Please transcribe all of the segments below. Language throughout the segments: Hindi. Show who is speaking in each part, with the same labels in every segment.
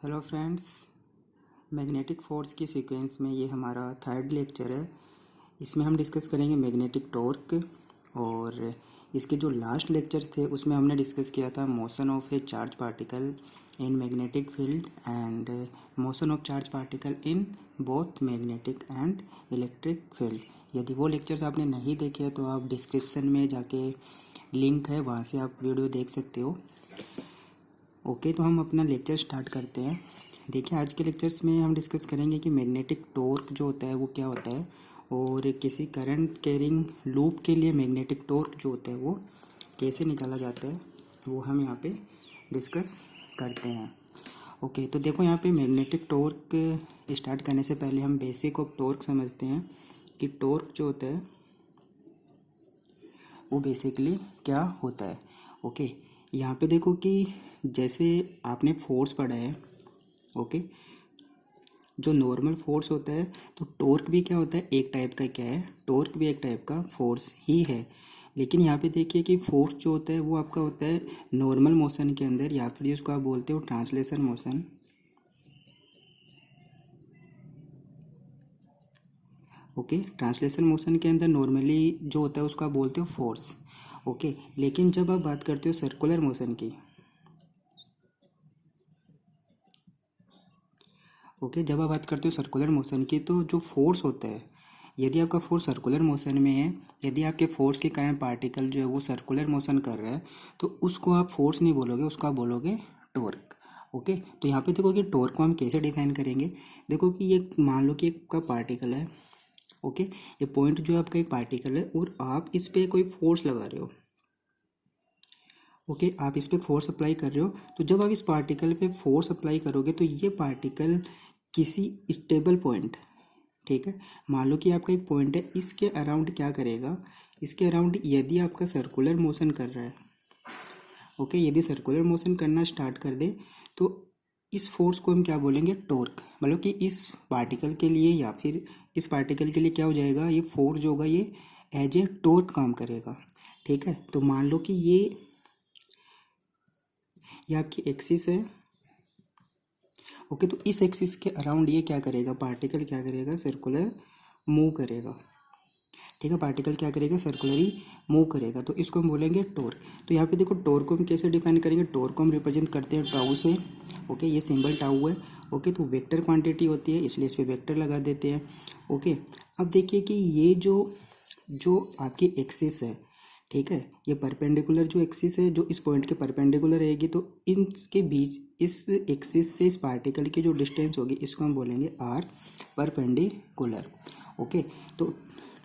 Speaker 1: हेलो फ्रेंड्स, मैग्नेटिक फोर्स की सीक्वेंस में ये हमारा थर्ड लेक्चर है। इसमें हम डिस्कस करेंगे मैग्नेटिक टॉर्क। और इसके जो लास्ट लेक्चर थे उसमें हमने डिस्कस किया था motion of A charge particle in magnetic field and motion of charge particle in both magnetic and electric field. यदि वो लेक्चर्स आपने नहीं देखे तो आप डिस्क्रिप्शन में जाके लिंक है, वहाँ से आप वीडियो देख सकते हो। ओके, तो हम अपना लेक्चर स्टार्ट करते हैं। देखिए, आज के लेक्चर्स में हम डिस्कस करेंगे कि मैग्नेटिक टॉर्क जो होता है वो क्या होता है, और किसी करंट कैरिंग लूप के लिए मैग्नेटिक टॉर्क जो होता है वो कैसे निकाला जाता है, वो हम यहाँ पे डिस्कस करते हैं। ओके, तो देखो यहाँ पे मैग्नेटिक टॉर्क स्टार्ट करने से पहले हम बेसिक ऑफ टॉर्क समझते हैं कि टॉर्क जो होता है वो बेसिकली क्या होता है। ओके, यहाँ पे देखो कि जैसे आपने फोर्स पढ़ा है, ओके, जो नॉर्मल फोर्स होता है तो टॉर्क भी क्या होता है, एक टाइप का क्या है, टॉर्क भी एक टाइप का फोर्स ही है। लेकिन यहाँ पे देखिए कि फोर्स जो होता है वो आपका होता है नॉर्मल मोशन के अंदर, या फिर जिसको आप बोलते हो translation motion. Okay, translation motion के अंदर नॉर्मली जो होता है उसको आप बोलते हो फोर्स। ओके, लेकिन जब आप बात करते हो सर्कुलर मोशन की, ओके, जब आप बात करते हो सर्कुलर मोशन की, तो जो फोर्स होता है, यदि आपका फोर्स सर्कुलर मोशन में है, यदि आपके फोर्स के कारण पार्टिकल जो है वो सर्कुलर मोशन कर रहा है, तो उसको आप फोर्स नहीं बोलोगे, उसको आप बोलोगे टॉर्क। ओके, तो यहाँ पे देखो कि टॉर्क को हम कैसे डिफाइन करेंगे। देखो कि ये मान लो कि एक का पार्टिकल है। ओके, ये पॉइंट जो आपका एक पार्टिकल है और आप इस पर कोई फोर्स लगा रहे हो। ओके, आप इस पर फोर्स अप्लाई कर रहे हो, तो जब आप इस पार्टिकल पे फोर्स अप्लाई करोगे तो ये पार्टिकल किसी स्टेबल पॉइंट, ठीक है, मान लो कि आपका एक पॉइंट है, इसके अराउंड क्या करेगा, इसके अराउंड यदि आपका सर्कुलर मोशन कर रहा है, ओके, यदि सर्कुलर मोशन करना स्टार्ट कर दे तो इस फोर्स को हम क्या बोलेंगे, टॉर्क। मतलब कि इस पार्टिकल के लिए या फिर इस पार्टिकल के लिए क्या हो जाएगा, ये फोर्स जो होगा ये एज ए टॉर्क काम करेगा। ठीक है, तो मान लो कि ये आपकी एक्सिस है। ओके, तो इस एक्सिस के अराउंड ये क्या करेगा, पार्टिकल क्या करेगा, सर्कुलर मूव करेगा। ठीक है, पार्टिकल क्या करेगा, सर्कुलरली मूव करेगा, तो इसको हम बोलेंगे टॉर्क। तो यहाँ पे देखो टॉर्क को हम कैसे डिफाइन करेंगे, टॉर्क को हम रिप्रेजेंट करते हैं टाउ से। ओके, ये सिंबल टाउ है। ओके, तो वेक्टर क्वांटिटी होती है, इसलिए इस पर वेक्टर लगा देते हैं। ओके, अब देखिए कि ये जो जो आपकी एक्सिस है, ठीक है, ये परपेंडिकुलर जो एक्सिस है जो इस पॉइंट के परपेंडिकुलर रहेगी, तो इनके बीच इस एक्सिस से इस पार्टिकल की जो डिस्टेंस होगी इसको हम बोलेंगे आर परपेंडिकुलर। ओके, तो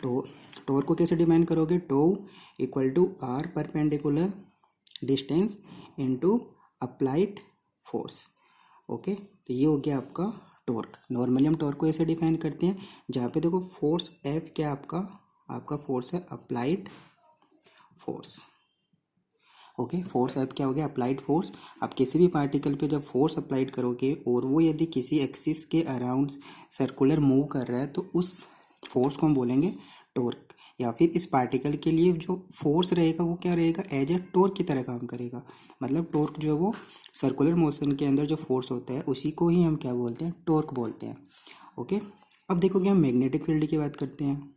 Speaker 1: टो टोर को कैसे डिफाइन करोगे, tau equal to r perpendicular distance into applied force. Okay, तो ये हो गया आपका टॉर्क। नॉर्मली हम टॉर्क को ऐसे डिफाइन करते हैं, जहाँ पे देखो फोर्स एफ क्या आपका आपका फोर्स है applied force. Okay, force F क्या हो गया, अप्लाइड फोर्स। आप किसी भी पार्टिकल पे जब फोर्स अप्लाइड करोगे और वो यदि किसी एक्सिस के अराउंड सर्कुलर मूव कर रहा है तो उस फोर्स को हम बोलेंगे टॉर्क। या फिर इस पार्टिकल के लिए जो फोर्स रहेगा वो क्या रहेगा, एज ए टॉर्क की तरह काम करेगा। मतलब टॉर्क जो है वो सर्कुलर मोशन के अंदर जो फोर्स होता है उसी को ही हम क्या बोलते हैं, टॉर्क बोलते हैं। ओके, अब देखो कि हम मैग्नेटिक फील्ड की बात करते हैं।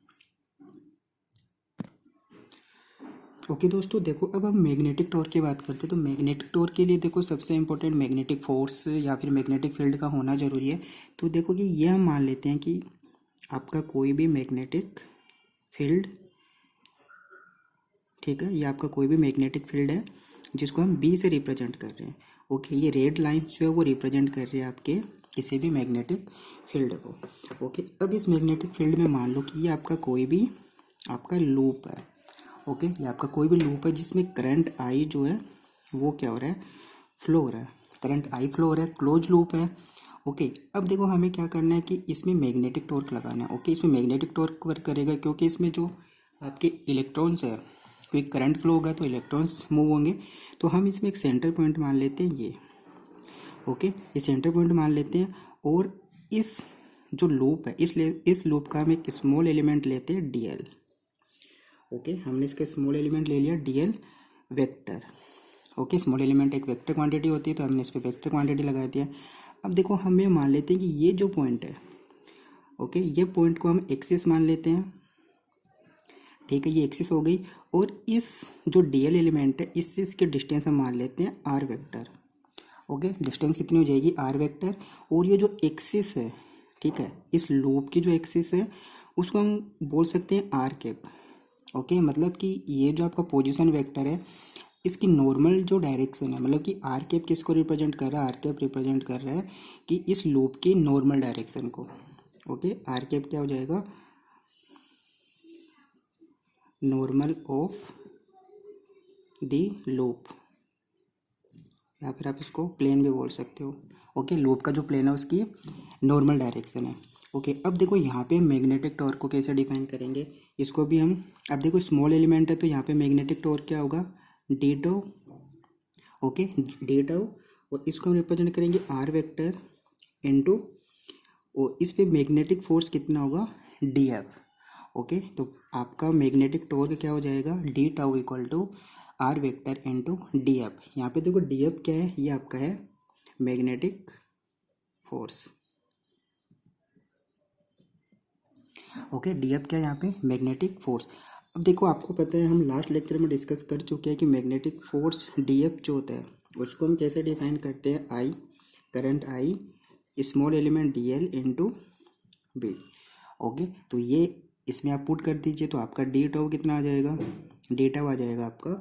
Speaker 1: ओके दोस्तों, देखो अब हम मैग्नेटिक टॉर्क की बात करते हैं। तो मैग्नेटिक टॉर्क के लिए देखो सबसे इंपॉर्टेंट मैग्नेटिक फोर्स या फिर मैग्नेटिक फील्ड का होना ज़रूरी है। तो देखो कि यह हम मान लेते हैं कि आपका कोई भी मैग्नेटिक फील्ड, ठीक है, ये आपका कोई भी मैग्नेटिक फील्ड है जिसको हम बी से रिप्रेजेंट कर रहे हैं। ओके, ये रेड लाइंस जो है वो रिप्रेजेंट कर रही है आपके किसी भी मैग्नेटिक फील्ड को। ओके, अब इस मैग्नेटिक फील्ड में मान लो कि ये आपका कोई भी आपका लूप है। ओके, ये आपका कोई भी लूप है जिसमें करंट आई जो है वो क्या हो रहा है, फ्लो हो रहा है, करंट आई फ्लो हो रहा है, क्लोज लूप है। ओके, अब देखो हमें क्या करना है कि इसमें मैग्नेटिक टॉर्क लगाना है। ओके, इसमें मैग्नेटिक टॉर्क वर्क करेगा क्योंकि इसमें जो आपके इलेक्ट्रॉन्स है, कोई करंट फ्लो होगा तो इलेक्ट्रॉन्स मूव होंगे। तो हम इसमें एक सेंटर पॉइंट मान लेते हैं ये। ओके, ये सेंटर पॉइंट मान लेते हैं, और इस जो लूप है इस लूप का हम एक स्मॉल एलिमेंट लेते हैं डी एल। ओके, हमने इसका स्मॉल एलिमेंट ले लिया D L vector. Okay, small element एक वेक्टर क्वांटिटी होती है तो हमने इस पर वेक्टर क्वांटिटी लगा दिया। अब देखो हम ये मान लेते हैं कि ये जो पॉइंट है, ओके, ये पॉइंट को हम एक्सिस मान लेते हैं, ठीक है, ये एक्सिस हो गई। और इस जो डीएल एलिमेंट है इसके डिस्टेंस हम मान लेते हैं आर वेक्टर, ओके। डिस्टेंस कितनी हो जाएगी, आर वेक्टर। और ये जो एक्सिस है, ठीक है, इस लूप की जो एक्सिस है उसको हम बोल सकते हैं आर कैप, ओके। मतलब कि ये जो आपका पोजीशन वेक्टर है इसकी नॉर्मल जो डायरेक्शन है, मतलब कि आर कैप किसको रिप्रेजेंट कर रहा है, आर कैप रिप्रेजेंट कर रहा है कि इस लूप की नॉर्मल डायरेक्शन को, ओके। आर कैप क्या हो जाएगा, नॉर्मल ऑफ द लूप, या फिर आप इसको प्लेन भी बोल सकते हो, ओके। लूप का जो प्लेन है उसकी नॉर्मल डायरेक्शन है, ओके। अब देखो यहाँ पे मैग्नेटिक टॉर्क को कैसे डिफाइन करेंगे, इसको भी हम, अब देखो स्मॉल एलिमेंट है तो यहाँ पे मैग्नेटिक टॉर्क क्या होगा, D tau, okay, D tau. और इसको हम रिप्रेजेंट करेंगे आर वेक्टर इनटू, और इस पे मैग्नेटिक फोर्स कितना होगा, डी एफ, ओके। तो आपका मैग्नेटिक टॉर्क क्या हो जाएगा, d tau equal to r vector into d f. यहाँ पे देखो डी एफ क्या है, ये आपका है magnetic force, okay. D F क्या है यहाँ पे, मैग्नेटिक फोर्स। अब देखो आपको पता है हम लास्ट लेक्चर में डिस्कस कर चुके हैं कि मैग्नेटिक फोर्स डी एफ जो होता है उसको हम कैसे डिफाइन करते हैं, I, current I, small element D L into B, okay. तो ये इसमें आप पुट कर दीजिए तो आपका डी टाउ कितना आ जाएगा, डी टाउ आ जाएगा आपका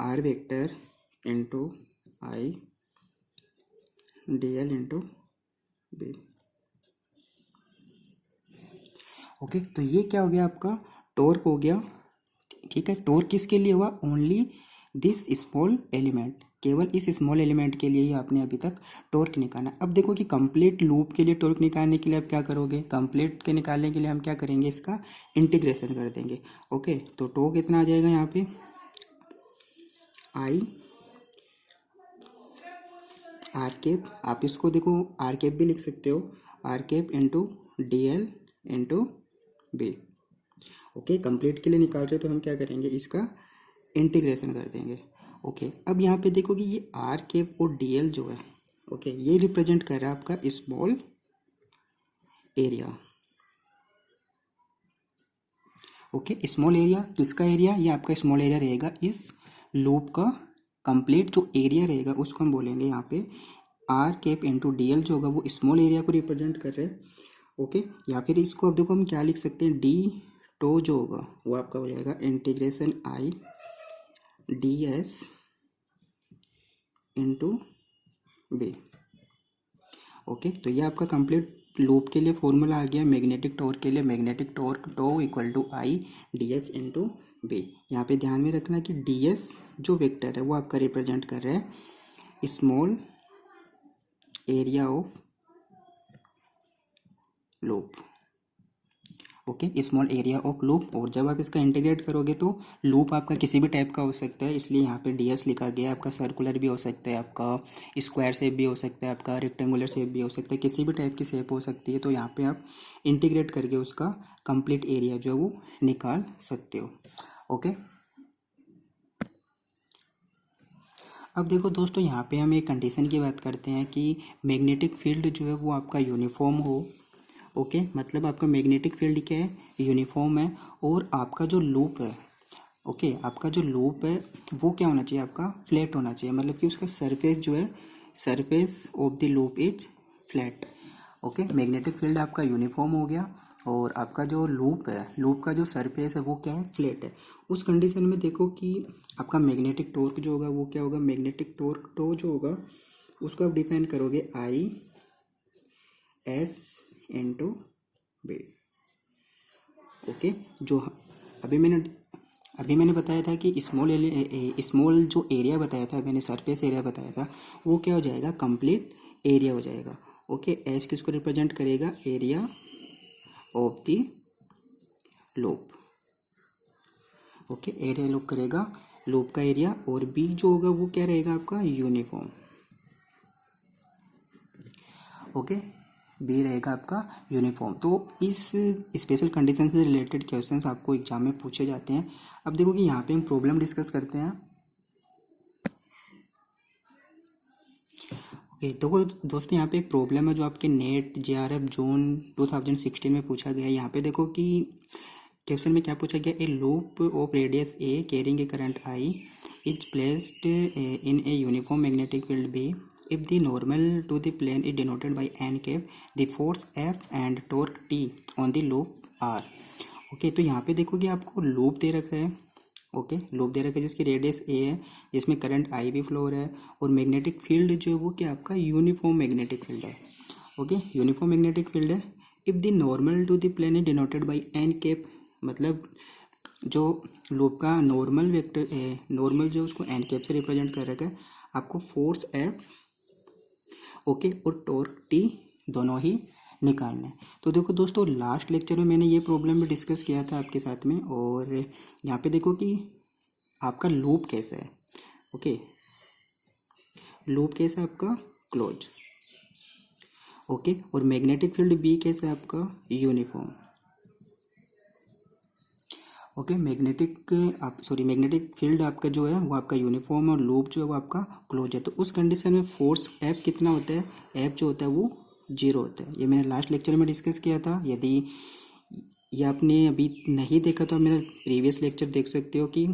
Speaker 1: r vector into i d L into B, okay. तो ये क्या हो गया, आपका टॉर्क हो गया, ठीक है। टॉर्क किसके लिए हुआ, ओनली दिस स्मॉल एलिमेंट, केवल इस स्मॉल एलिमेंट के लिए ही आपने अभी तक टॉर्क निकाला। अब देखो कि कंप्लीट लूप के लिए टॉर्क निकालने के लिए आप क्या करोगे, कंप्लीट के निकालने के लिए हम क्या करेंगे, इसका इंटीग्रेशन कर देंगे, ओके। तो टॉर्क कितना आ जाएगा यहाँ पे, आई आर कैप, आप इसको देखो आर कैप भी लिख सकते हो, r cap into d L into B, okay. Complete के लिए निकाल रहे हो तो हम क्या करेंगे, इसका इंटीग्रेशन कर देंगे, ओके। अब यहाँ पे देखो कि ये आर कैप और डी एल जो है, ओके, ये रिप्रेजेंट कर रहा है आपका small area, okay. Small area किसका एरिया, ये आपका स्मॉल एरिया रहेगा इस लूप का, कंप्लीट जो एरिया रहेगा उसको हम बोलेंगे यहाँ पे r cap into d l जो होगा वो स्मॉल एरिया को रिप्रेजेंट कर रहे हैं, ओके। या फिर इसको अब देखो हम क्या लिख सकते हैं, डी टो जो होगा वो आपका हो जाएगा integration i d s into B, okay. तो ये आपका कंप्लीट लूप के लिए फॉर्मूला आ गया, मैग्नेटिक टॉर्क के लिए magnetic torque tau equal to i d s into b. यहाँ पे ध्यान में रखना कि डी एस जो वेक्टर है वो आपका रिप्रेजेंट कर रहा है small area of loop, okay, small area of loop. और जब आप इसका इंटीग्रेट करोगे तो लूप आपका किसी भी टाइप का हो सकता है, इसलिए यहाँ पे डीएस लिखा गया। आपका सर्कुलर भी हो सकता है, आपका स्क्वायर शेप भी हो सकता है, आपका रेक्टेंगुलर शेप भी हो सकता है, किसी भी टाइप की शेप हो सकती है। तो यहाँ पे आप इंटीग्रेट करके उसका कंप्लीट एरिया जो है वो निकाल सकते हो, ओके। अब देखो दोस्तों, यहाँ पे हम एक कंडीशन की बात करते हैं कि मैग्नेटिक फील्ड जो है वो आपका यूनिफॉर्म हो, ओके। मतलब आपका मैग्नेटिक फील्ड क्या है, यूनिफॉर्म है। और आपका जो लूप है, ओके, आपका जो लूप है वो क्या होना चाहिए, आपका फ्लैट होना चाहिए। मतलब कि उसका सरफेस जो है, surface of the loop is flat, okay. Magnetic field आपका यूनिफॉर्म हो गया और आपका जो लूप है, लूप का जो सरफेस है वो क्या है, फ्लैट है। उस कंडीशन में देखो कि आपका मैग्नेटिक टॉर्क जो होगा वो क्या होगा, मैग्नेटिक टॉर्क टो जो होगा उसको आप डिफाइन करोगे i S into B, okay. जो अभी मैंने बताया था कि स्मॉल जो एरिया बताया था, मैंने सरफेस एरिया बताया था, वो क्या हो जाएगा, कंप्लीट एरिया हो जाएगा, ओके। एस किसको रिप्रेजेंट करेगा, area of the loop, okay. Area loop करेगा लूप का एरिया। और बी जो होगा वो क्या रहेगा, आपका यूनिफॉर्म, ओके। बी रहेगा आपका यूनिफॉर्म। तो इस स्पेशल कंडीशन से रिलेटेड क्वेश्चंस आपको एग्जाम में पूछे जाते हैं। अब देखो कि यहाँ पे हम प्रॉब्लम डिस्कस करते हैं। देखो दोस्तों, यहाँ पे एक प्रॉब्लम है जो आपके नेट JRF जून 2016 में पूछा गया है। यहाँ पे देखो कि क्वेश्चन में क्या पूछा गया, a loop of radius a carrying a current i is placed in a uniform magnetic field b if the normal to the plane is denoted by n cap the force f and torque t on the loop are. Okay, तो यहाँ पे देखो कि आपको लूप दे रखा है। ओके, लूप दे रखा है जिसकी रेडियस ए है, जिसमें करंट आई भी फ्लो हो रहा है, और मैग्नेटिक फील्ड जो है वो क्या आपका यूनिफॉर्म मैग्नेटिक फील्ड है। ओके, यूनिफॉर्म मैग्नेटिक फील्ड है। If the normal to the plane is denoted by n cap, मतलब जो लूप का नॉर्मल वेक्टर है, नॉर्मल जो उसको एन कैप से रिप्रेजेंट कर रखा है, आपको फोर्स एफ ओके और टॉर्क टी दोनों ही निकालना है। तो देखो दोस्तों, लास्ट लेक्चर में मैंने ये प्रॉब्लम भी डिस्कस किया था आपके साथ में, और यहाँ पे देखो कि आपका लूप कैसा है। ओके, लूप कैसा है आपका, क्लोज। ओके, और मैग्नेटिक फील्ड बी कैसा है आपका, यूनिफॉर्म। ओके, मैग्नेटिक फील्ड आपका जो है वो आपका यूनिफॉर्म, और लूप जो है वो आपका क्लोज है। तो उस कंडीशन में फोर्स एफ कितना होता है, एफ जो होता है वो 0 होता है। ये मैंने लास्ट लेक्चर में डिस्कस किया था। यदि ये आपने अभी नहीं देखा तो मेरा प्रीवियस लेक्चर देख सकते हो कि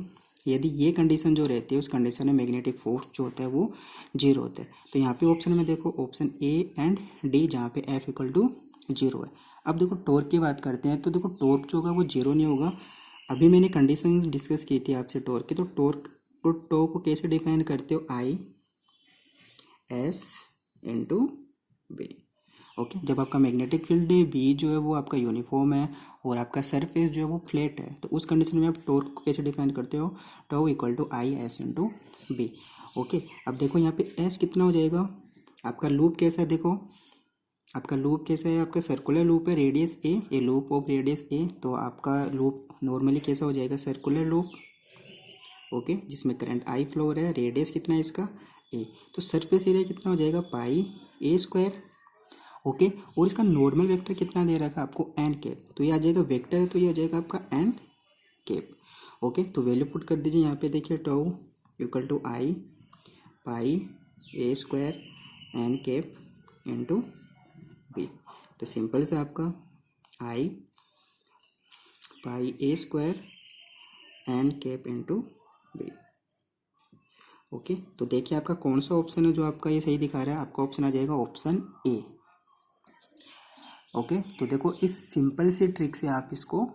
Speaker 1: यदि ये कंडीशन जो रहती है उस कंडीशन में मैग्नेटिक फोर्स जो होता है वो 0 होता है। तो यहाँ पे ऑप्शन में देखो, ऑप्शन ए एंड डी, जहाँ पे एफ इक्वल टू 0 है। अब देखो टॉर्क की बात करते हैं, तो देखो टॉर्क जो होगा वो 0 नहीं होगा। अभी मैंने कंडीशन डिस्कस की थी आपसे टॉर्क की, तो टॉर्क को कैसे डिफाइन करते हो, i S into B. Okay, जब आपका मैग्नेटिक फील्ड बी जो है वो आपका यूनिफॉर्म है और आपका सरफेस जो है वो फ्लैट है, तो उस कंडीशन में आप टॉर्क को कैसे डिफाइन करते हो, tau equal to I S into B. Okay, अब देखो यहाँ पे एस कितना हो जाएगा, आपका लूप कैसा है, देखो आपका लूप कैसा है, आपका सर्कुलर लूप है, radius A loop of radius A, तो आपका लूप नॉर्मली कैसा हो जाएगा, सर्कुलर लूप। ओके, जिसमें करंट आई फ्लो हो रहा है, रेडियस कितना है इसका, ए, तो सरफेस एरिया कितना हो जाएगा, पाई ए स्क्वायर। ओके, और इसका नॉर्मल वेक्टर कितना दे रखा है आपको, एन कैप, तो ये आ जाएगा वेक्टर है, तो ये आ जाएगा आपका एन कैप। ओके, तो वैल्यू पुट कर दीजिए यहाँ पे, देखिए tau equal to I pi A square N cap into B. तो सिंपल से आपका I pi A square N cap into B. Okay, तो देखिए आपका कौन सा ऑप्शन है जो आपका ये सही दिखा रहा है, आपका ऑप्शन आ जाएगा ऑप्शन ए। ओके, तो देखो इस सिंपल सी ट्रिक से आप इसको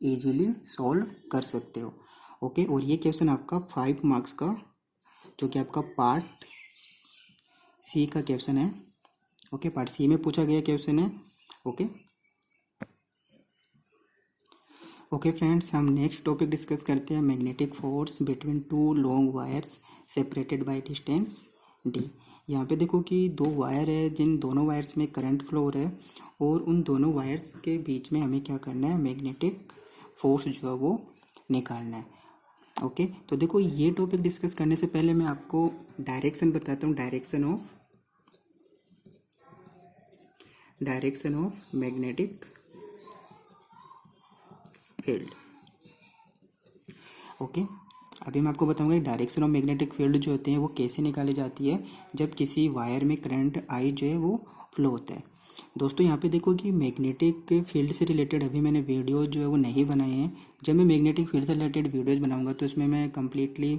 Speaker 1: इजीली सॉल्व कर सकते हो। ओके, और ये क्वेश्चन आपका 5 मार्क्स का, जो कि आपका पार्ट सी का क्वेश्चन है। ओके, पार्ट सी में पूछा गया क्वेश्चन है। ओके ओके फ्रेंड्स, हम नेक्स्ट टॉपिक डिस्कस करते हैं, magnetic force between two long wires separated by distance D. यहाँ पे देखो कि 2 वायर है, जिन दोनों वायर्स में करंट फ्लो हो रहा है, और उन दोनों वायर्स के बीच में हमें क्या करना है, मैग्नेटिक फोर्स जो है वो निकालना है। ओके, तो देखो ये टॉपिक डिस्कस करने से पहले मैं आपको डायरेक्शन बताता हूँ, direction of magnetic field. Okay, अभी मैं आपको बताऊंगा डायरेक्शन ऑफ मैग्नेटिक फील्ड जो होते हैं वो कैसे निकाली जाती है जब किसी वायर में करंट आई जो है वो फ्लो होता है। दोस्तों यहाँ पे देखो कि मैग्नेटिक फील्ड से रिलेटेड अभी मैंने वीडियो जो है वो नहीं बनाए हैं। जब मैं मैग्नेटिक फील्ड से रिलेटेड वीडियोज़ बनाऊंगा तो इसमें मैं कम्प्लीटली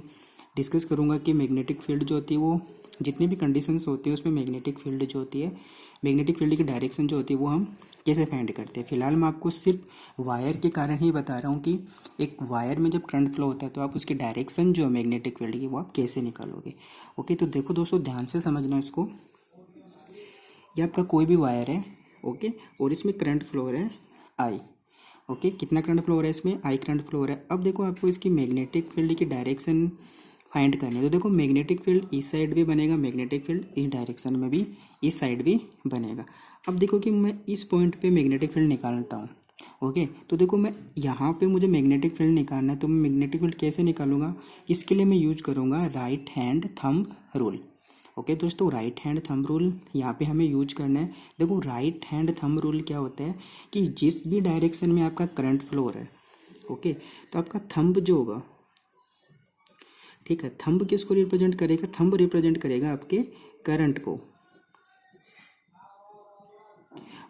Speaker 1: डिस्कस करूंगा कि मैग्नेटिक फील्ड जो होती है वो जितनी भी कंडीशंस होती है उसमें मैग्नेटिक फील्ड जो होती है, मैग्नेटिक फील्ड की डायरेक्शन जो होती है वो हम कैसे फाइंड करते हैं। फिलहाल मैं आपको सिर्फ वायर के कारण ही बता रहा हूँ कि एक वायर में जब करंट फ्लो होता है तो आप उसकी डायरेक्शन जो है मैग्नेटिक फील्ड की वो आप कैसे निकालोगे। ओके, तो देखो दोस्तों ध्यान से समझना इसको। ये आपका कोई भी वायर है, ओके, और इसमें करंट फ्लो हो रहा है आई। ओके, कितना करंट फ्लो हो रहा है इसमें, आई करंट फ्लो हो रहा है। अब देखो आपको इसकी मैग्नेटिक फील्ड की डायरेक्शन फाइंड करनी है। तो देखो मैग्नेटिक फील्ड इस साइड भी बनेगा, मैग्नेटिक फील्ड इस डायरेक्शन में भी इस साइड भी बनेगा। अब देखो कि मैं इस पॉइंट पे मैग्नेटिक फील्ड निकालता हूँ। ओके, तो देखो मैं यहाँ पे मुझे मैग्नेटिक फील्ड निकालना है, तो मैं मैग्नेटिक फील्ड कैसे निकालूंगा, इसके लिए मैं यूज करूँगा right hand thumb rule. Okay दोस्तों, राइट हैंड थंब रूल यहाँ पे हमें यूज करना है। देखो राइट हैंड थंब रूल क्या होता है कि जिस भी डायरेक्शन में आपका करंट फ्लो हो रहा है, ओके, तो आपका थंब जो होगा, ठीक है, थंब किसको रिप्रेजेंट करेगा, थंब रिप्रेजेंट करेगा आपके करंट को।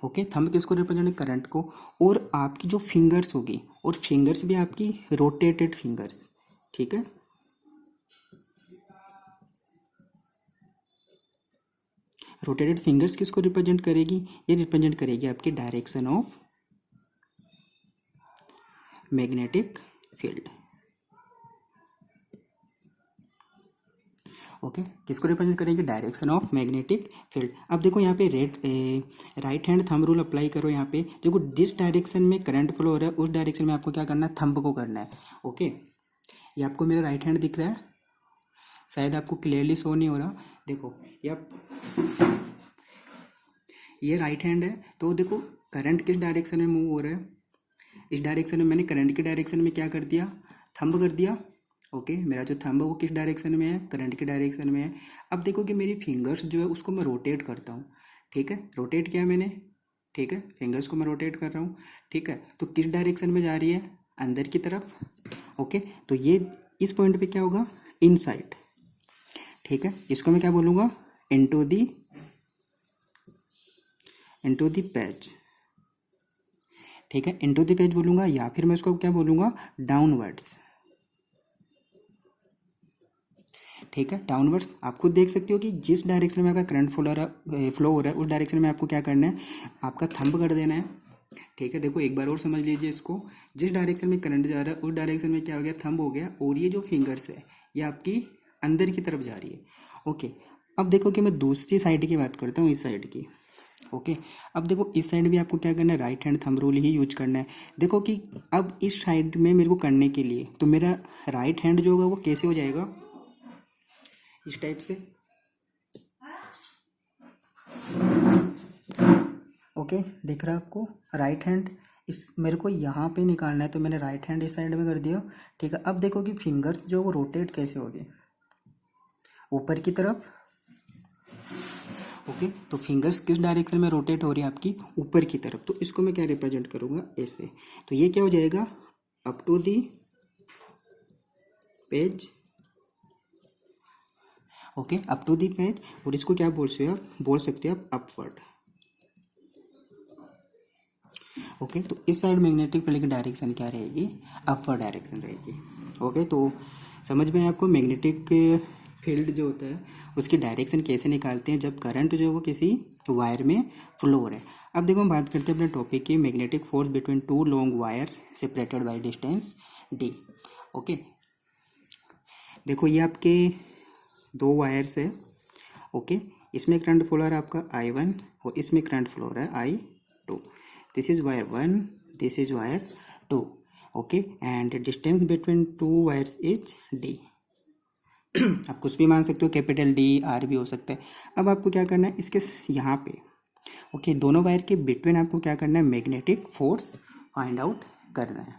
Speaker 1: ओके, थंब किसको रिप्रेजेंट, करंट को। और आपकी जो फिंगर्स होगी, और फिंगर्स भी आपकी रोटेटेड फिंगर्स, ठीक है। रोटेटेड फिंगर्स किसको रिप्रेजेंट करेगी, ये रिप्रेजेंट करेगी आपकी direction of magnetic field. Okay, किसको रिप्रेजेंट करेंगे, डायरेक्शन ऑफ मैग्नेटिक फील्ड। अब देखो यहाँ पे right hand thumb rule apply करो। यहाँ पे देखो जिस डायरेक्शन में करंट फ्लो हो रहा है उस डायरेक्शन में आपको क्या करना है, थंब को करना है। ओके, ये आपको मेरा राइट हैंड दिख रहा है, शायद आपको क्लियरली शो नहीं हो रहा। देखो ये राइट हैंड है, तो देखो करंट किस डायरेक्शन में मूव हो रहा है, इस डायरेक्शन में। मैंने करंट के डायरेक्शन में क्या कर दिया, थंब कर दिया। ओके, मेरा जो थंब है वो किस डायरेक्शन में है, करंट के डायरेक्शन में है। अब देखो कि मेरी फिंगर्स जो है उसको मैं रोटेट करता हूँ, ठीक है, रोटेट किया मैंने, ठीक है, फिंगर्स को मैं रोटेट कर रहा हूँ, ठीक है। तो किस डायरेक्शन में जा रही है, अंदर की तरफ। ओके, तो ये इस पॉइंट पे क्या होगा, इनसाइड, ठीक है। इसको मैं क्या बोलूँगा, इनटू द पेज, ठीक है, इनटू द पेज बोलूँगा, या फिर मैं इसको क्या बोलूँगा, डाउनवर्ड्स, ठीक है, डाउनवर्ड्स। आप खुद देख सकते हो कि जिस डायरेक्शन में आपका करंट फ्लो हो रहा है उस डायरेक्शन में आपको क्या करना है, आपका थंब कर देना है, ठीक है। देखो एक बार और समझ लीजिए इसको, जिस डायरेक्शन में करंट जा रहा है उस डायरेक्शन में क्या हो गया, थंब हो गया, और ये जो फिंगर्स है ये आपकी अंदर की तरफ जा रही है। ओके, अब देखो कि मैं दूसरी साइड की बात करता हूँ, इस साइड की। ओके, अब देखो इस साइड भी आपको क्या करना है, राइट हैंड थंब रूल ही यूज करना है। देखो कि अब इस साइड में मेरे को करने के लिए, तो मेरा राइट हैंड जो होगा वो कैसे हो जाएगा, इस टाइप से। ओके, दिख रहा है आपको, राइट हैंड इस मेरे को यहाँ पे निकालना है, तो मैंने राइट हैंड इस साइड में कर दिया, ठीक है। अब देखो कि फिंगर्स जो वो रोटेट कैसे हो गए, ऊपर की तरफ। ओके, तो फिंगर्स किस डायरेक्शन में रोटेट हो रही है आपकी, ऊपर की तरफ। तो इसको मैं क्या रिप्रेजेंट करूँगा, ऐसे। तो ये क्या हो जाएगा, up to the page. Okay, up to the page. और इसको क्या बोल सकते हो आप अपवर्ड। ओके, तो इस साइड मैग्नेटिक फील्ड की डायरेक्शन क्या रहेगी, अपवर्ड डायरेक्शन रहेगी। ओके, तो समझ में आपको मैग्नेटिक फील्ड जो होता है उसकी डायरेक्शन कैसे निकालते हैं जब करंट जो है वो किसी वायर में फ्लो हो रहा है। अब देखो हम बात करते हैं अपने टॉपिक की, magnetic force between two long wire separated by distance D. Okay, देखो ये आपके दो वायर्स है। ओके, इसमें करंट फ्लो रहा है आपका I1 और इसमें करंट फ्लो रहा है I2। This is wire 1, this is wire 2। Okay, and distance between two wires is D। आप कुछ भी मान सकते हो, कैपिटल D, R भी हो सकता है। अब आपको क्या करना है, इसके यहाँ पे ओके दोनों वायर के बिटवीन आपको क्या करना है, मैग्नेटिक फोर्स फाइंड आउट करना है।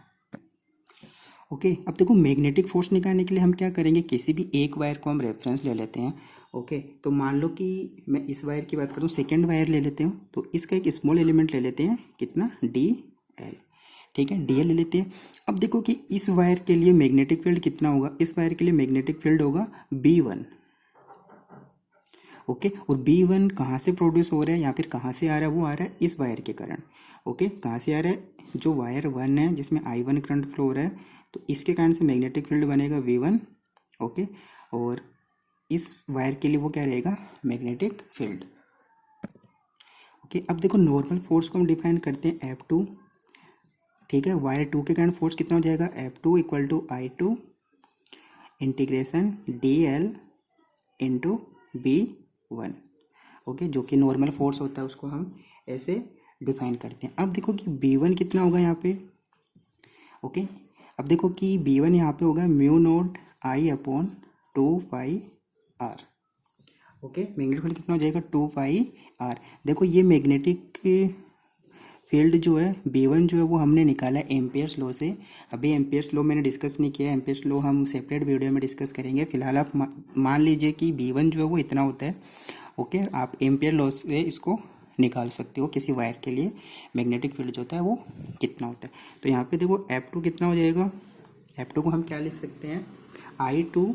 Speaker 1: ओके, अब देखो मैग्नेटिक फोर्स निकालने के लिए हम क्या करेंगे, किसी भी एक वायर को हम रेफरेंस ले लेते हैं। ओके, तो मान लो कि मैं इस वायर की बात करूँ, सेकेंड वायर ले लेते हूँ, तो इसका एक स्मॉल एलिमेंट ले लेते हैं, कितना, DL, ठीक है, DL ले लेते हैं। अब देखो कि इस वायर के लिए मैग्नेटिक फील्ड कितना होगा, इस वायर के लिए मैग्नेटिक फील्ड होगा B1। ओके, और B1 कहाँ से प्रोड्यूस हो रहा है या फिर कहाँ से आ रहा है, वो आ रहा है इस वायर के कारण। ओके, कहाँ से आ रहा है, जो वायर 1 है जिसमें I1 करंट फ्लो हो रहा है, तो इसके कारण से मैग्नेटिक फील्ड बनेगा V1। ओके, और इस वायर के लिए वो क्या रहेगा, मैग्नेटिक फील्ड। ओके, अब देखो नॉर्मल फोर्स को हम डिफाइन करते हैं F2, ठीक है। वायर 2 के कारण फोर्स कितना हो जाएगा, F2 equal to I2 integration DL into B1। Okay, जो कि नॉर्मल फोर्स होता है उसको हम ऐसे डिफाइन करते हैं। अब देखो कि B1 कितना होगा यहाँ पे। ओके, अब देखो कि B1 यहाँ पे होगा mu naught I upon 2πr। Okay, magnetic field कितना हो जाएगा, 2πr। देखो ये मैग्नेटिक फील्ड जो है B1 जो है वो हमने निकाला है एम्पियर्स लॉ से। अभी एम्पियर्स लॉ मैंने डिस्कस नहीं किया, एम्पियर्स लॉ हम सेपरेट वीडियो में डिस्कस करेंगे। फिलहाल आप मान लीजिए कि B1 जो है वो इतना होता है। ओके, आप एम्पियर लॉ से इसको निकाल सकते हो, किसी वायर के लिए मैग्नेटिक फील्ड जो होता है वो कितना होता है। तो यहाँ पे देखो F2 कितना हो जाएगा, F2 को हम क्या लिख सकते हैं, I2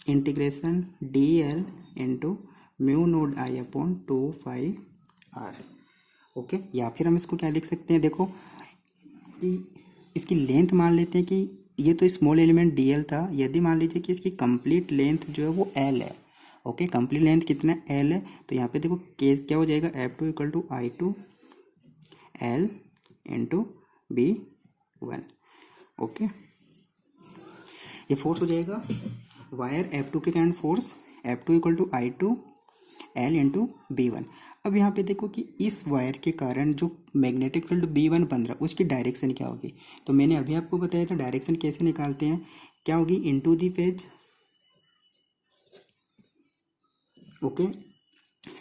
Speaker 1: integration DL into mu naught i upon 2 pi r. Okay, या फिर हम इसको क्या लिख सकते हैं, देखो कि इसकी लेंथ मान लेते हैं कि ये तो स्मॉल एलिमेंट डीएल था, यदि मान लीजिए कि इसकी कंप्लीट लेंथ जो है वो एल है। ओके, कंप्लीट लेंथ कितना एल है, तो यहाँ पे देखो केस क्या हो जाएगा, F2 equal to I2 L into B1। Okay, ये फोर्स हो जाएगा वायर F2 के कारण force F2 equal to I2 L into B1। अब यहाँ पे देखो कि इस वायर के कारण जो मैग्नेटिक फील्ड B1 बन रहा है उसकी डायरेक्शन क्या होगी, तो मैंने अभी आपको बताया था डायरेक्शन कैसे निकालते हैं, क्या होगी, into the page. Okay,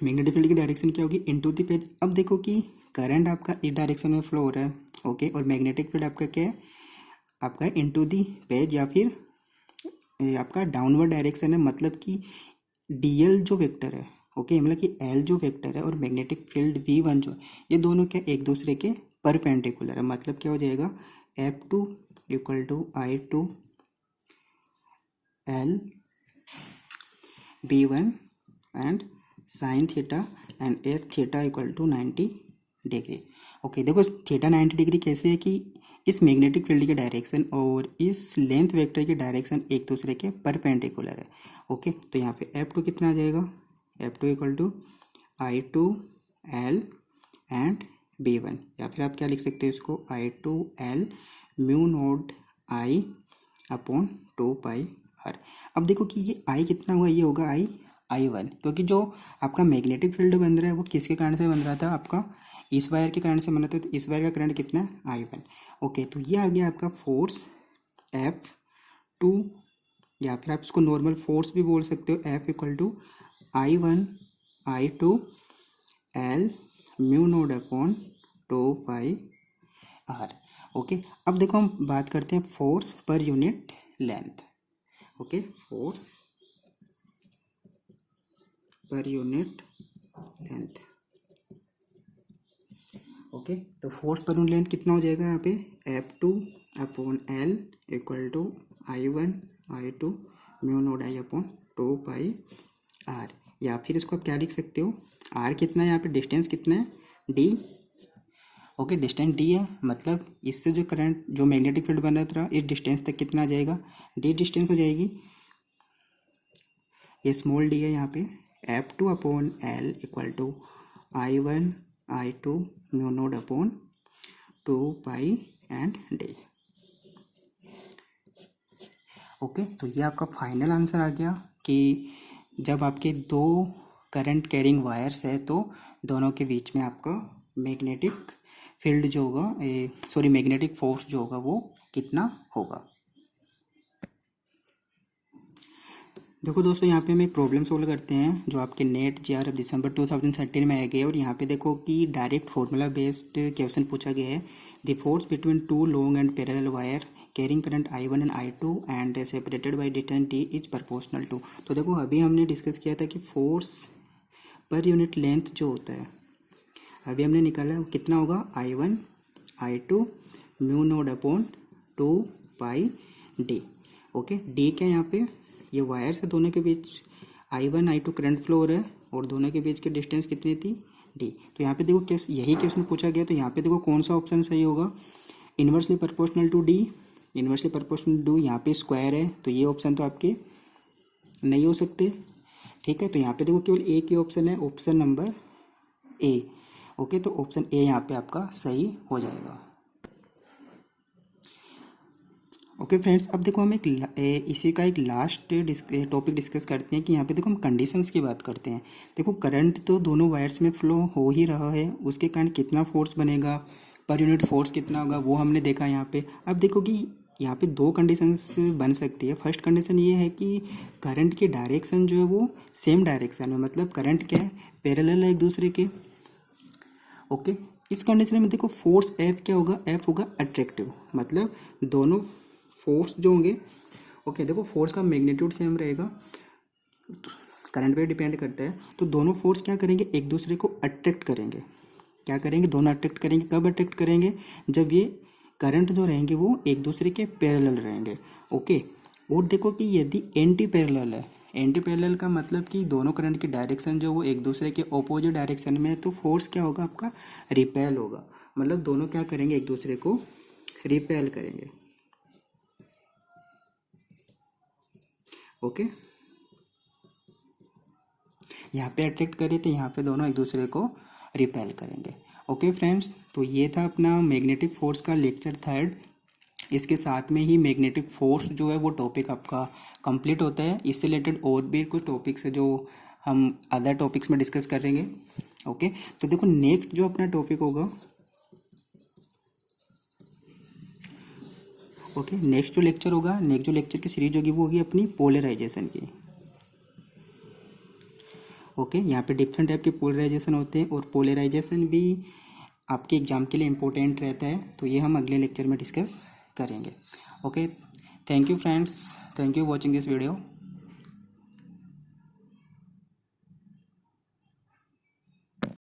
Speaker 1: magnetic field की डायरेक्शन क्या होगी, इनटू दी पेज। अब देखो कि करंट आपका इस डायरेक्शन में फ्लो हो रहा है। ओके, और मैग्नेटिक फील्ड आपका क्या है, आपका इनटू दी पेज या फिर आपका डाउनवर्ड डायरेक्शन है, मतलब कि डीएल जो वेक्टर है, ओके, मतलब कि एल जो वेक्टर है और मैग्नेटिक फील्ड V1 जो है, ये दोनों क्या एक दूसरे के परपेंडिकुलर है। मतलब क्या हो जाएगा, F2 equal to I2 L B1 and sine theta and at theta equal to 90 degree. Okay, देखो थीटा 90 डिग्री कैसे है कि इस मैग्नेटिक फील्ड की डायरेक्शन और इस लेंथ वेक्टर की डायरेक्शन एक दूसरे के परपेंडिकुलर है। ओके, तो यहाँ पे F2 कितना आ जाएगा, F2 equal to I2 L and B1, या फिर आप क्या लिख सकते हो इसको, I2 L mu naught I upon 2 pi r. अब देखो कि ये I कितना हुआ, ये होगा I1, क्योंकि जो आपका मैग्नेटिक फील्ड बन रहा है वो किसके कारण से बन रहा था, आपका इस वायर के कारण से बना था, तो इस वायर का करंट कितना है, I1। ओके, तो ये आ गया आपका फोर्स F2, या फिर आप इसको नॉर्मल फोर्स भी बोल सकते हो, F equal to I1 I2 L mu naught upon 2 pi r. Okay, अब देखो हम बात करते हैं force per unit length. Okay, force per unit length. Okay, तो फोर्स पर यूनिट लेंथ कितना हो जाएगा यहाँ पे, F2 upon L equal to I1 I2 mu naught I upon 2 pi r. या फिर इसको आप क्या लिख सकते हो, R कितना है यहाँ पे, डिस्टेंस कितना है, D। ओके, डिस्टेंस D है, मतलब इससे जो करंट जो मैग्नेटिक फील्ड बन रहा था इस डिस्टेंस तक कितना आ जाएगा, D डिस्टेंस हो जाएगी। ये स्मॉल d है यहाँ पे, F2 upon L equal to I1 I2 mu naught upon 2 pi and D। Okay, तो ये आपका फाइनल आंसर आ गया कि जब आपके दो करंट कैरिंग वायर्स है तो दोनों के बीच में आपका मैग्नेटिक फील्ड जो होगा, सॉरी मैग्नेटिक फोर्स जो होगा वो कितना होगा। देखो दोस्तों, यहाँ पे हम एक प्रॉब्लम सोल्व करते हैं जो आपके नेट JRF दिसंबर 2013 में आ गया है, और यहाँ पे देखो कि डायरेक्ट फार्मूला बेस्ड क्वेश्चन पूछा गया है। The force between two long and parallel wire carrying current I1 and I2 and separated by distance D is proportional to. तो देखो अभी हमने डिस्कस किया था कि फोर्स पर यूनिट लेंथ जो होता है अभी हमने निकाला वो कितना होगा, I1 I2 mu naught upon 2 पाई D। ओके, D क्या यहाँ पे, ये वायर से दोनों के बीच I1 I2 करंट फ्लो हो रहा है और दोनों के बीच की डिस्टेंस कितनी थी, D। तो यहाँ पे देखो यही क्वेश्चन पूछा गया, तो यहाँ पे देखो कौन सा ऑप्शन सही होगा, inversely proportional to D। Inversely proportional to, यहाँ पे स्क्वायर है तो ये ऑप्शन तो आपके नहीं हो सकते। ठीक है, तो यहाँ पे देखो केवल एक ही ऑप्शन है, ऑप्शन नंबर A। ओके, तो ऑप्शन A यहाँ पे आपका सही हो जाएगा। ओके फ्रेंड्स, अब देखो हम इसी का एक लास्ट टॉपिक डिस्कस करते हैं कि यहाँ पे देखो हम कंडीशंस की बात करते हैं। देखो करंट तो दोनों वायर्स में फ्लो हो ही रहा है, उसके कारण कितना फोर्स बनेगा, पर यूनिट फोर्स कितना होगा वो हमने देखा यहाँ पे। अब देखो कि यहाँ पे दो कंडीशंस बन सकती है। फर्स्ट कंडीशन ये है कि करंट की डायरेक्शन जो है वो सेम डायरेक्शन में, मतलब करंट क्या है, पैरेलल है एक दूसरे के। ओके, इस कंडीशन में देखो फोर्स F क्या होगा, F होगा अट्रैक्टिव, मतलब दोनों फोर्स जो होंगे, ओके देखो फोर्स का मैग्नीट्यूड सेम रहेगा, करंट पे डिपेंड करता है, तो दोनों फोर्स क्या करेंगे, एक दूसरे को अट्रैक्ट करेंगे। क्या करेंगे, दोनों अट्रैक्ट करेंगे। कब अट्रैक्ट करेंगे, जब ये करंट जो रहेंगे वो एक दूसरे के पैरेलल रहेंगे। ओके, और देखो कि यदि एंटी पैरेलल है, एंटी पैरेलल का मतलब कि दोनों करंट की डायरेक्शन जो वो एक दूसरे के ऑपोजिट डायरेक्शन में है, तो फोर्स क्या होगा आपका, रिपेल होगा। मतलब दोनों क्या करेंगे, एक दूसरे को रिपेल करेंगे। ओके, यहाँ पे अट्रैक्ट करे तो यहाँ पे दोनों एक दूसरे को रिपेल करेंगे। ओके फ्रेंड्स, तो ये था अपना मैग्नेटिक फोर्स का लेक्चर 3rd। इसके साथ में ही मैग्नेटिक फोर्स जो है वो टॉपिक आपका कंप्लीट होता है। इससे रिलेटेड और भी कुछ टॉपिक्स है जो हम अदर टॉपिक्स में डिस्कस करेंगे। ओके, तो देखो नेक्स्ट जो अपना टॉपिक होगा, ओके नेक्स्ट जो लेक्चर होगा, नेक्स्ट जो लेक्चर की सीरीज होगी वो होगी अपनी पोलराइजेशन की। ओके, यहाँ पे डिफरेंट टाइप के पोलराइजेशन होते हैं और पोलराइजेशन भी आपके एग्जाम के लिए इम्पोर्टेंट रहता है, तो ये हम अगले लेक्चर में डिस्कस करेंगे। Okay, thank you friends, thank you watching this video.